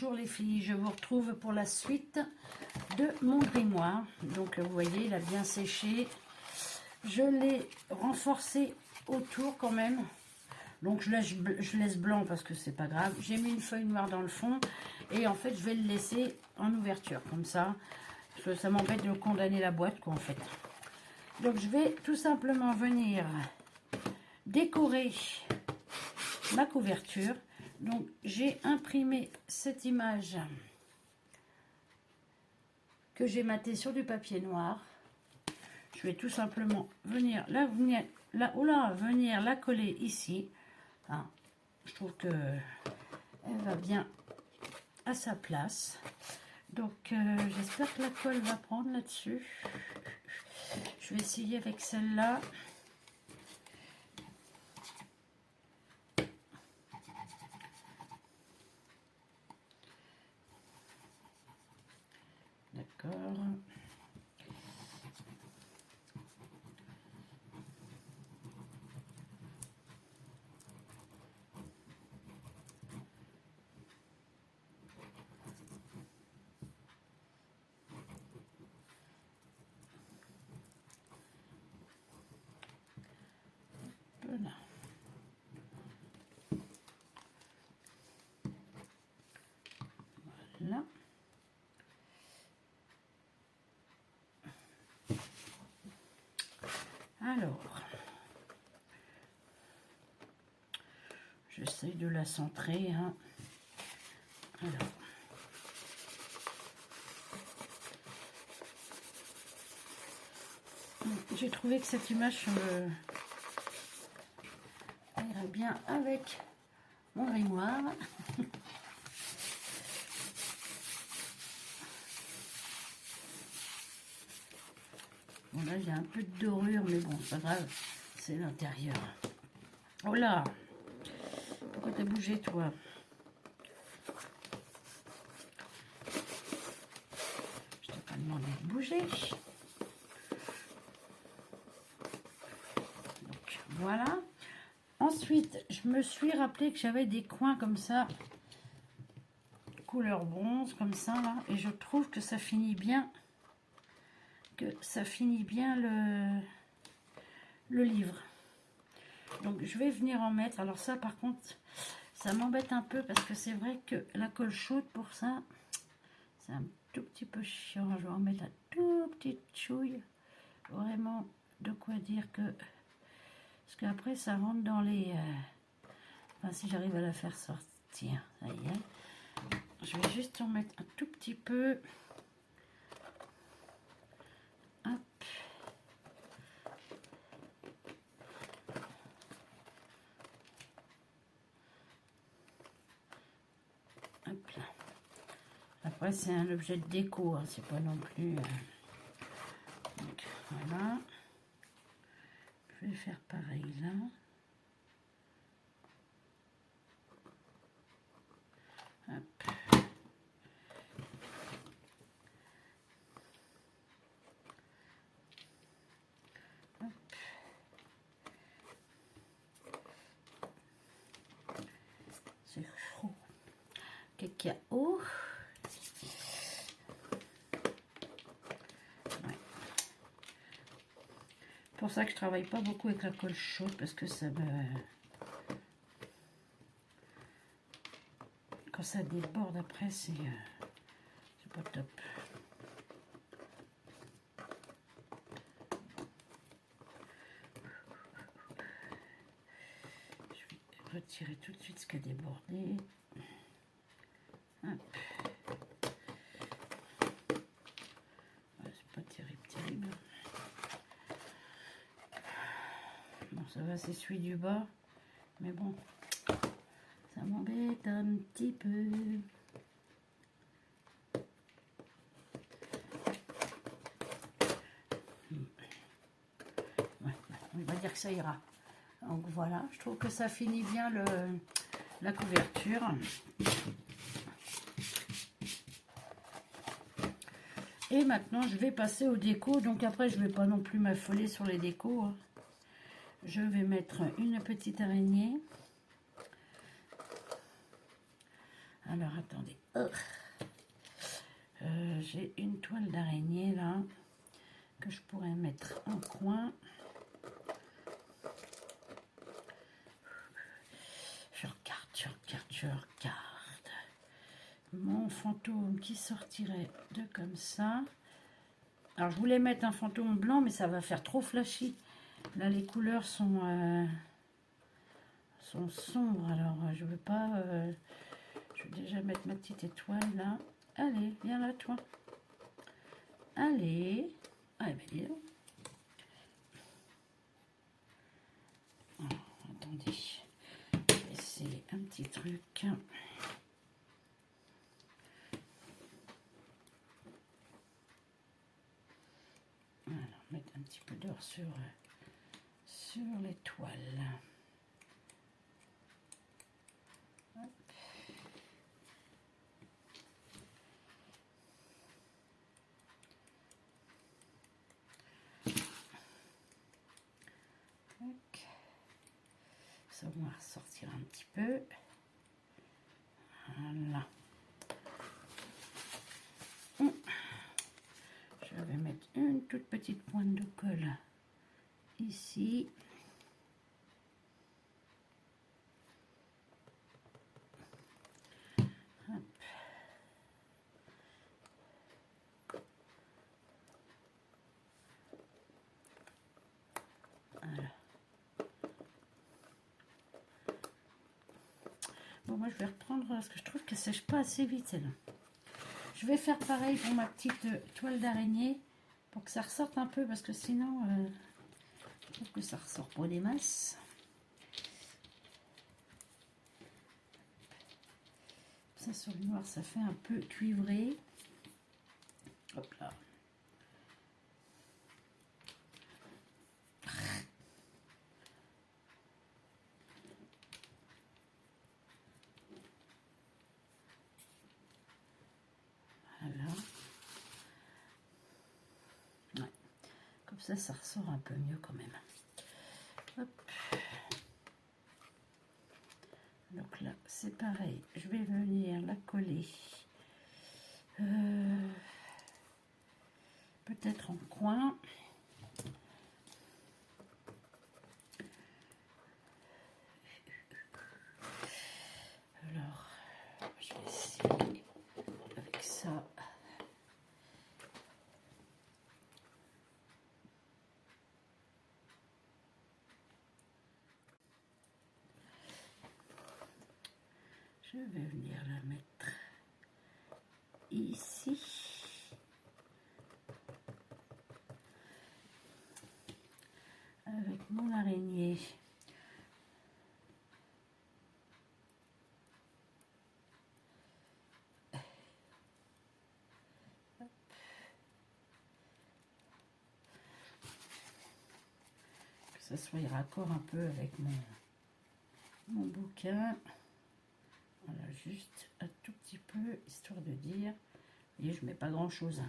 Bonjour les filles, je vous retrouve pour la suite de mon grimoire. Donc vous voyez, il a bien séché. Je l'ai renforcé autour quand même. Donc je laisse blanc parce que c'est pas grave. J'ai mis une feuille noire dans le fond et en fait je vais le laisser en ouverture comme ça. Parce que ça m'embête de condamner la boîte quoi en fait. Donc je vais tout simplement venir décorer ma couverture. Donc j'ai imprimé cette image que j'ai matée sur du papier noir. Je vais tout simplement venir la coller ici. Hein, je trouve que elle va bien à sa place. Donc j'espère que la colle va prendre là-dessus. Je vais essayer avec celle-là. D'accord. Voilà. Voilà. Alors, j'essaie de la centrer. Hein. Alors. J'ai trouvé que cette image irait bien avec mon grimoire. Bon là j'ai un peu de dorure mais bon c'est pas grave, c'est l'intérieur. Oh là, pourquoi t'as bougé toi? Je t'ai pas demandé de bouger. Donc voilà. Ensuite je me suis rappelé que j'avais des coins comme ça, couleur bronze comme ça là, et je trouve que ça finit bien. Le livre. Donc je vais venir en mettre. Alors ça par contre ça m'embête un peu parce que c'est vrai que la colle chaude pour ça c'est un tout petit peu chiant. Je vais en mettre la toute petite chouille, vraiment de quoi dire que parce qu'après ça rentre dans les enfin si j'arrive à la faire sortir, ça y est, je vais juste en mettre un tout petit peu. Après c'est un objet de déco, hein, c'est pas non plus donc, voilà, je vais faire pareil là. Hop. Hop. C'est chaud, cacao. C'est pour ça que je travaille pas beaucoup avec la colle chaude parce que ça me... Quand ça déborde après c'est pas top. Je vais retirer tout de suite ce qui a débordé. Hop. Ouais, c'est pas terrible. Bon, ça va, c'est celui du bas, mais bon, ça m'embête un petit peu. Ouais, on va dire que ça ira. Donc voilà, je trouve que ça finit bien la couverture. Et maintenant, je vais passer aux décos. Donc après, je ne vais pas non plus m'affoler sur les décos. Hein. Je vais mettre une petite araignée. Alors, attendez. J'ai une toile d'araignée, là, que je pourrais mettre en coin. Je regarde. Mon fantôme qui sortirait de comme ça. Alors, je voulais mettre un fantôme blanc, mais ça va faire trop flashy. Là, les couleurs sont sombres, alors je veux pas... je vais déjà mettre ma petite étoile, là. Allez, viens là, toi. Allez. Ah, ben, dis donc. Alors, attendez. Je vais essayer un petit truc. Voilà, mettre un petit peu d'or sur l'étoile. Ça va ressortir un petit peu. Voilà. Je vais mettre une toute petite pointe de colle ici. Hop. Voilà. Bon, moi je vais reprendre parce que je trouve qu'elle sèche pas assez vite celle-là. Je vais faire pareil pour ma petite toile d'araignée pour que ça ressorte un peu parce que sinon je trouve que ça ressort pas des masses. Ça sur le noir ça fait un peu cuivré. Hop là. Voilà. Ouais. Comme ça ressort un peu mieux quand même. Hop. Donc là, c'est pareil. Je vais venir la coller. Peut-être en coin. Alors, je vais essayer avec ça. Je vais venir la mettre ici. Avec mon araignée. Que ça soit raccord un peu avec mon bouquin. Voilà, juste un tout petit peu, histoire de dire. Vous voyez, je mets pas grand chose.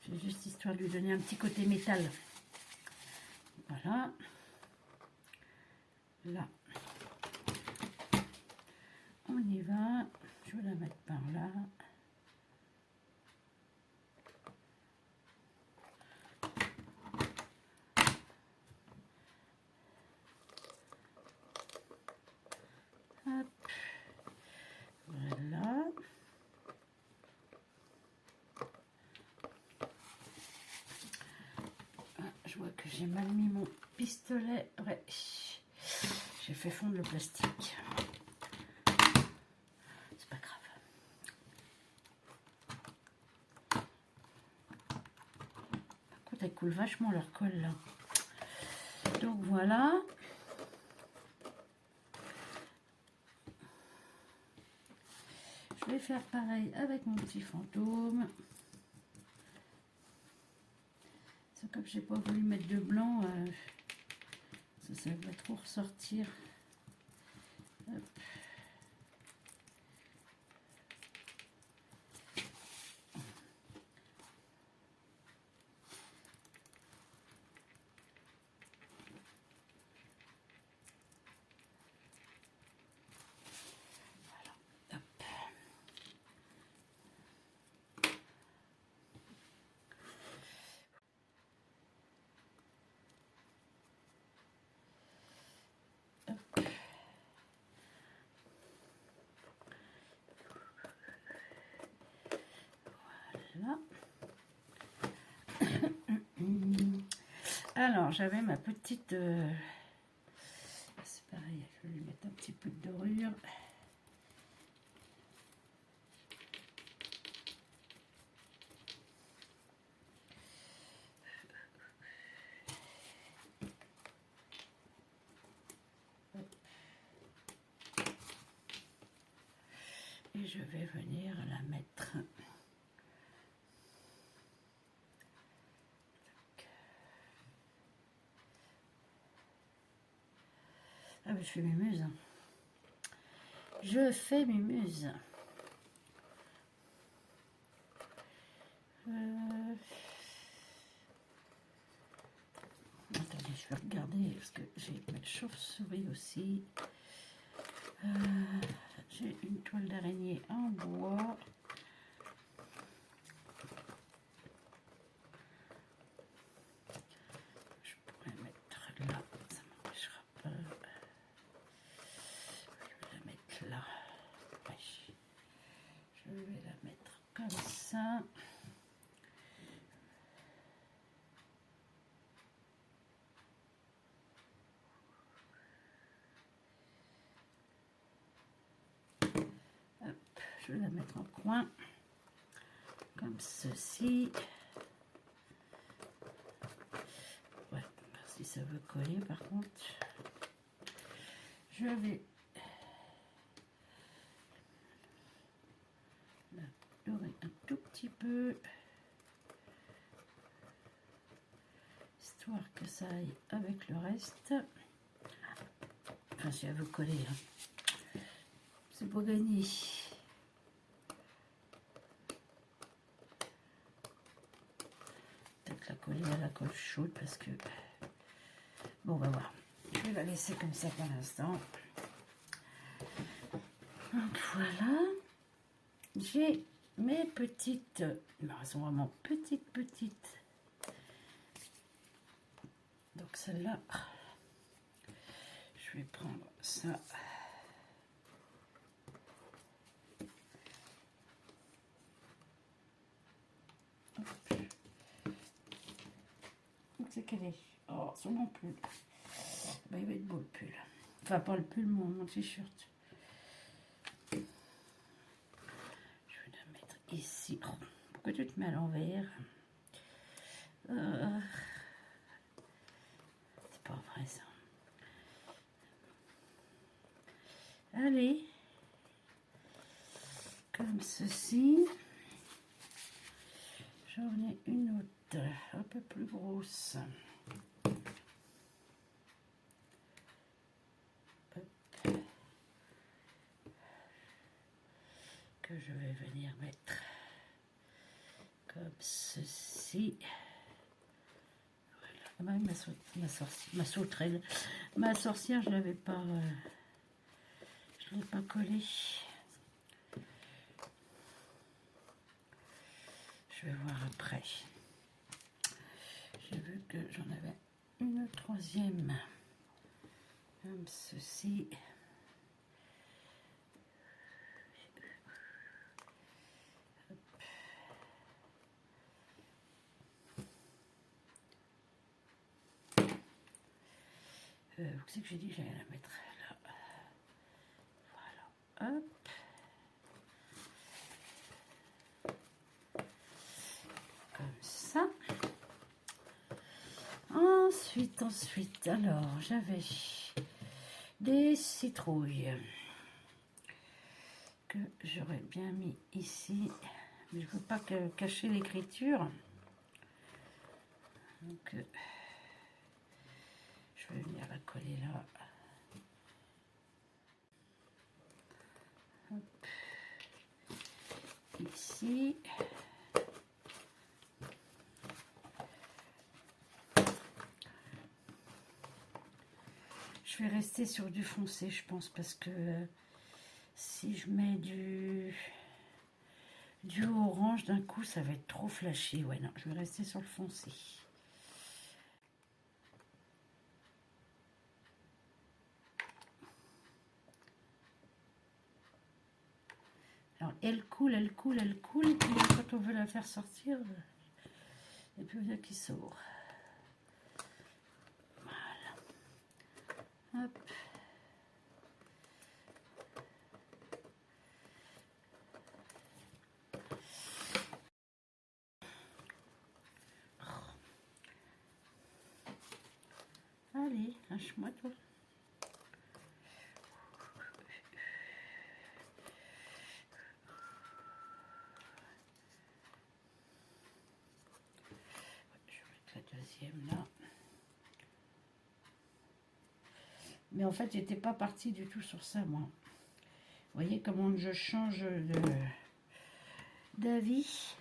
C'est juste histoire de lui donner un petit côté métal. Voilà. Là. On y va. Je vais la mettre par là. Hop. Voilà. Ah, je vois que j'ai mal mis mon pistolet. Ouais. J'ai fait fondre le plastique. C'est pas grave. Par contre, elle coule vachement leur colle là. Donc voilà. Je vais faire pareil avec mon petit fantôme. C'est comme j'ai pas voulu mettre de blanc, ça va trop ressortir. Hop. Voilà. Hop. Alors, j'avais ma petite... c'est pareil, je vais lui mettre un petit peu de dorure. Et je vais venir la mettre. Ah oui, je fais mes muses. Je fais mes muses. Attendez, je vais regarder parce que j'ai ma chauve-souris aussi. J'ai une toile d'araignée en bois. Je pourrais mettre là, ça ne m'empêchera pas. Je vais la mettre là. Oui. Je vais la mettre comme ça. Hop, je vais la mettre en coin. Comme ceci. Ouais, si ça veut coller par contre. Je vais la dorer un tout petit peu. Histoire que ça aille avec le reste. Enfin, si elle veut coller, hein. C'est pour gagner. Peut-être la coller à la colle chaude parce que... Bon, on va voir. Je vais la laisser comme ça pour l'instant. Donc voilà. J'ai mes petites... Non, elles sont vraiment petites. Donc celle-là, je vais prendre ça. Où c'est qu'elle est? Oh, sur mon pull. Bah, il va être beau le pull. Enfin, pas le pull, mon t-shirt. Je vais la mettre ici. Oh, pourquoi tu te mets à l'envers? C'est pas vrai ça. Allez. Comme ceci. J'en ai une autre, un peu plus grosse. Hop. Que je vais venir mettre comme ceci. Voilà. Ah, ma sauterelle, ma sorcière, je l'avais pas, je l'ai pas collée. Je vais voir après. J'ai vu que j'en avais une troisième comme ceci. Où c'est que j'ai dit que j'allais la mettre là? Voilà, hop. Comme ça. Ensuite, alors, j'avais des citrouilles que j'aurais bien mis ici. Mais je ne veux pas cacher l'écriture. Donc, je vais venir la coller là. Hop. Ici. Je vais rester sur du foncé, je pense, parce que si je mets du orange d'un coup, ça va être trop flashy. Ouais, non, je vais rester sur le foncé. Alors, elle coule. Et puis quand on veut la faire sortir, il n'y a plus rien qui sort. Hop. Allez, lâche-moi toi. Je vais mettre la deuxième là. Mais en fait, j'étais pas partie du tout sur ça, moi. Vous voyez comment je change d'avis.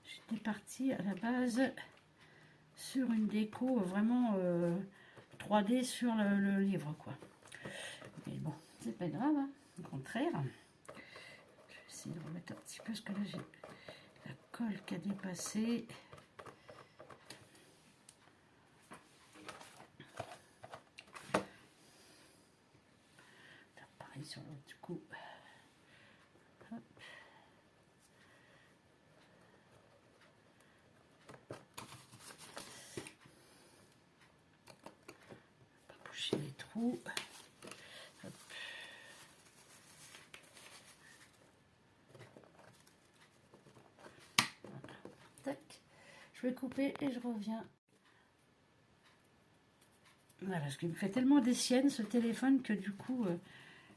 J'étais partie à la base sur une déco vraiment 3D sur le livre, quoi. Mais bon, c'est pas grave, hein. Au contraire. Je vais essayer de remettre un petit peu, parce que là, j'ai la colle qui a dépassé. Là, pareil sur l'autre, du coup. Hop. Pas boucher les trous. Hop. Voilà. Tac. Je vais couper et je reviens. Voilà, parce qu'il me fait tellement des siennes ce téléphone que du coup,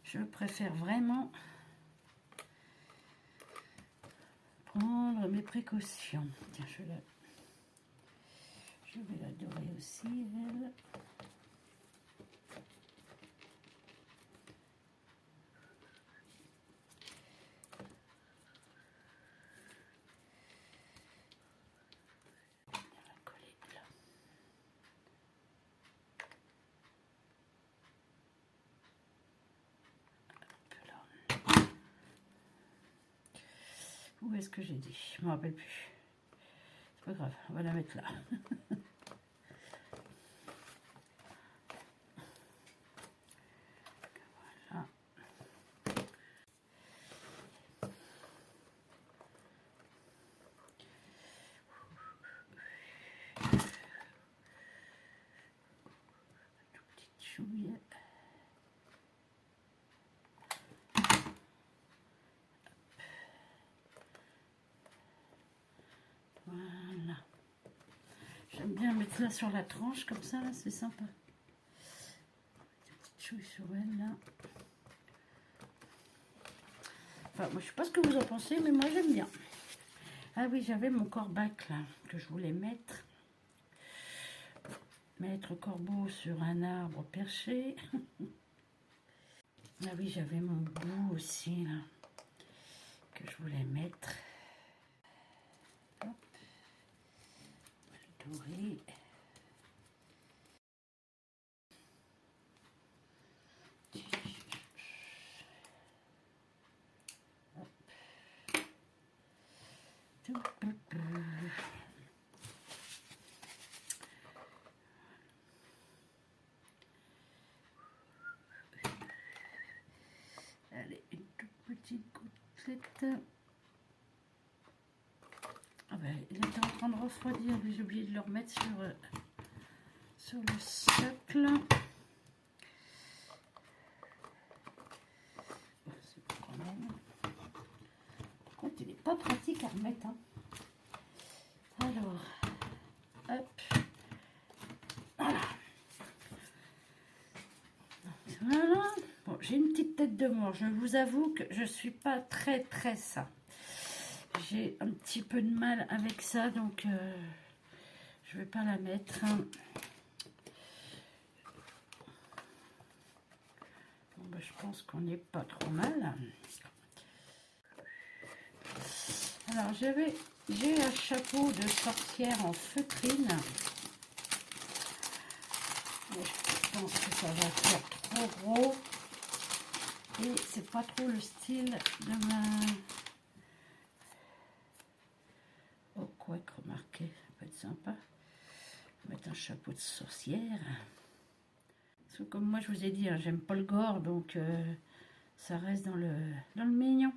je préfère vraiment prendre mes précautions. Tiens, je vais la dorer aussi, elle. On va la coller là. Hop là. Où est-ce que j'ai dit? Je ne me rappelle plus. C'est pas grave, on va la mettre là. Voilà. Tout petite chouille. Voilà. J'aime bien mettre ça sur la tranche comme ça, là, c'est sympa. Des petites chouilles sur elle, là. Enfin, moi, je sais pas ce que vous en pensez, mais moi, j'aime bien. Ah oui, j'avais mon corbac, là, que je voulais mettre. Maître corbeau sur un arbre perché. Ah oui, j'avais mon bout aussi, là, que je voulais mettre. Hop. Le doré. Allez, une toute petite gouttelette. Ah ben, il était en train de refroidir, mais j'ai oublié de le remettre sur le socle. C'est bon quand même. Par contre, il n'est pas pratique à remettre, hein. Alors, hop. Voilà. Voilà. Bon, j'ai une petite tête de mort. Je vous avoue que je ne suis pas très ça. J'ai un petit peu de mal avec ça, donc je ne vais pas la mettre. Bon, ben, je pense qu'on n'est pas trop mal. Alors, j'ai un chapeau de sorcière en feutrine. Mais je pense que ça va faire trop gros. Et c'est pas trop le style de ma... Oh, quoi que remarquez, ça peut être sympa. Mettre un chapeau de sorcière. Parce que comme moi je vous ai dit, hein, j'aime pas le gore, donc ça reste dans le mignon.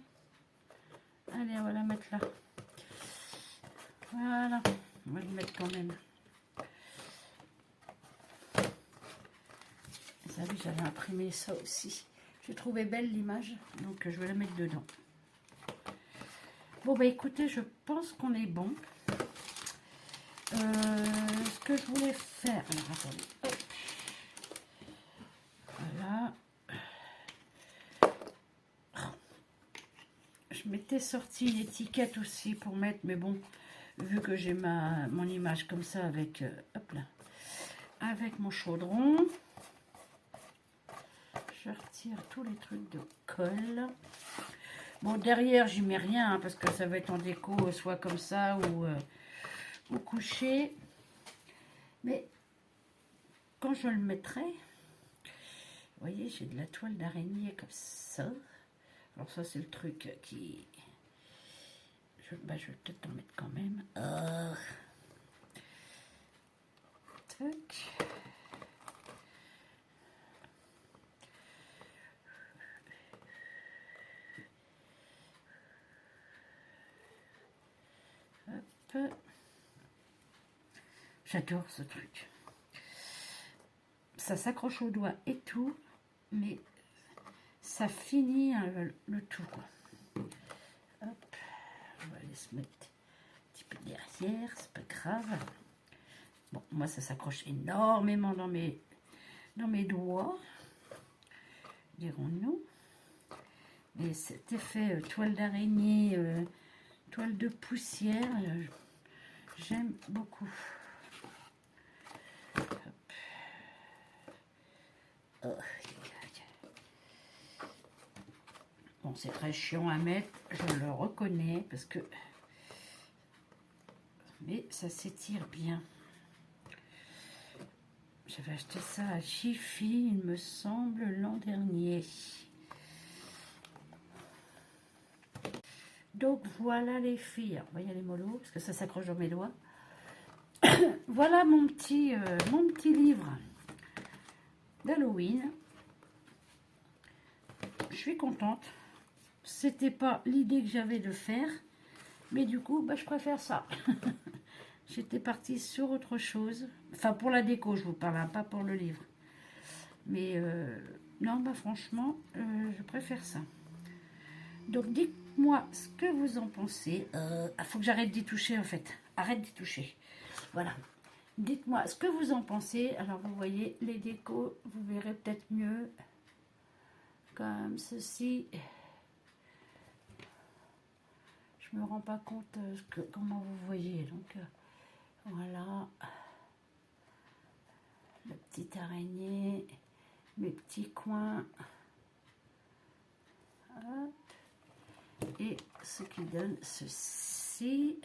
Allez, on va la mettre là. Voilà, on va le mettre quand même. Ça Ah oui, j'avais imprimé ça aussi. J'ai trouvé belle l'image, donc je vais la mettre dedans. Bon, bah écoutez, je pense qu'on est bon. Ce que je voulais faire... Alors, attendez. Hop. Voilà. Je m'étais sorti une étiquette aussi pour mettre, mais bon, vu que j'ai mon image comme ça avec, hop là, avec mon chaudron, je retire tous les trucs de colle. Bon, derrière, j'y mets rien, hein, parce que ça va être en déco, soit comme ça, ou couché. Mais, quand je le mettrai, vous voyez, j'ai de la toile d'araignée comme ça. Alors ça, c'est le truc qui... je vais peut-être en mettre quand même. Tac. Hop. J'adore ce truc. Ça s'accroche au doigt et tout, mais ça finit le tout, quoi. Hop. On va aller se mettre un petit peu derrière, c'est pas grave. Bon, moi ça s'accroche énormément dans mes doigts, dirons-nous. Et cet effet toile d'araignée, toile de poussière, j'aime beaucoup. Oh. Bon, c'est très chiant à mettre, je le reconnais, parce que... mais ça s'étire bien. J'avais acheté ça à Jiffy, il me semble, l'an dernier. Donc voilà les filles. Alors, vous voyez les mollos, parce que ça s'accroche dans mes doigts. Voilà mon petit livre d'Halloween. Je suis contente. C'était pas l'idée que j'avais de faire, mais du coup, bah, je préfère ça. J'étais partie sur autre chose. Enfin, pour la déco, je vous parle, hein, pas pour le livre. Mais non, bah franchement, je préfère ça. Donc, dites-moi ce que vous en pensez. Faut que j'arrête d'y toucher, en fait. Arrête d'y toucher. Voilà. Dites-moi ce que vous en pensez. Alors, vous voyez, les décos, vous verrez peut-être mieux. Comme ceci. Je me rends pas compte comment vous voyez. Donc, voilà. La petite araignée. Mes petits coins. Hop. Et ce qui donne ceci.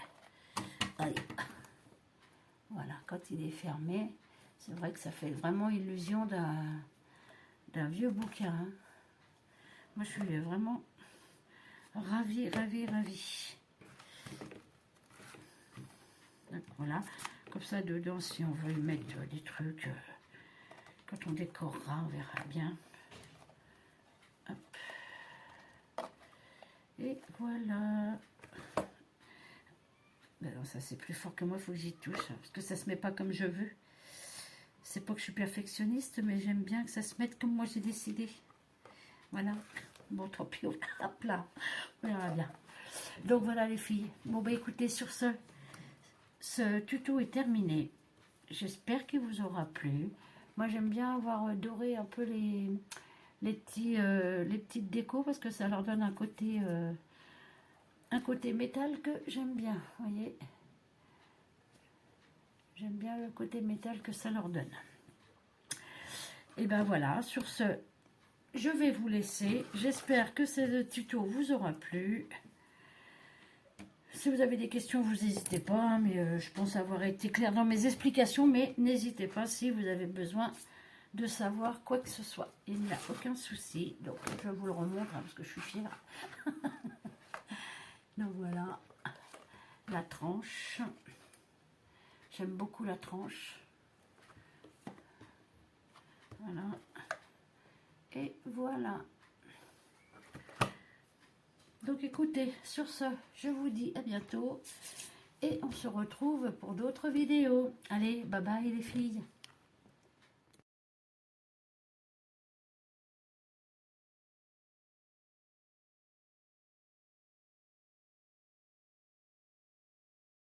Allez. Voilà, quand il est fermé, c'est vrai que ça fait vraiment illusion d'un vieux bouquin. Hein. Moi, je suis vraiment ravie, ravie, ravie. Donc, voilà, comme ça, dedans, si on veut y mettre des trucs, quand on décorera, on verra bien. Hop. Et voilà. Alors ça c'est plus fort que moi, il faut que j'y touche, parce que ça se met pas comme je veux. C'est pas que je suis perfectionniste, mais j'aime bien que ça se mette comme moi j'ai décidé. Voilà. Bon, tant pis, hop là, on verra bien. Donc voilà les filles. Bon bah écoutez, sur ce tuto est terminé. J'espère qu'il vous aura plu. Moi j'aime bien avoir doré un peu les petites décos, parce que ça leur donne un côté métal que j'aime bien, vous voyez. J'aime bien le côté métal que ça leur donne. Et ben voilà, sur ce, je vais vous laisser. J'espère que ce tuto vous aura plu. Si vous avez des questions, vous n'hésitez pas, mais je pense avoir été claire dans mes explications, mais n'hésitez pas si vous avez besoin de savoir quoi que ce soit. Il n'y a aucun souci. Donc, je vous le remontre, hein, parce que je suis fière. Donc, voilà, la tranche. J'aime beaucoup la tranche. Voilà. Et voilà. Donc écoutez, sur ce, je vous dis à bientôt. Et on se retrouve pour d'autres vidéos. Allez, bye bye les filles.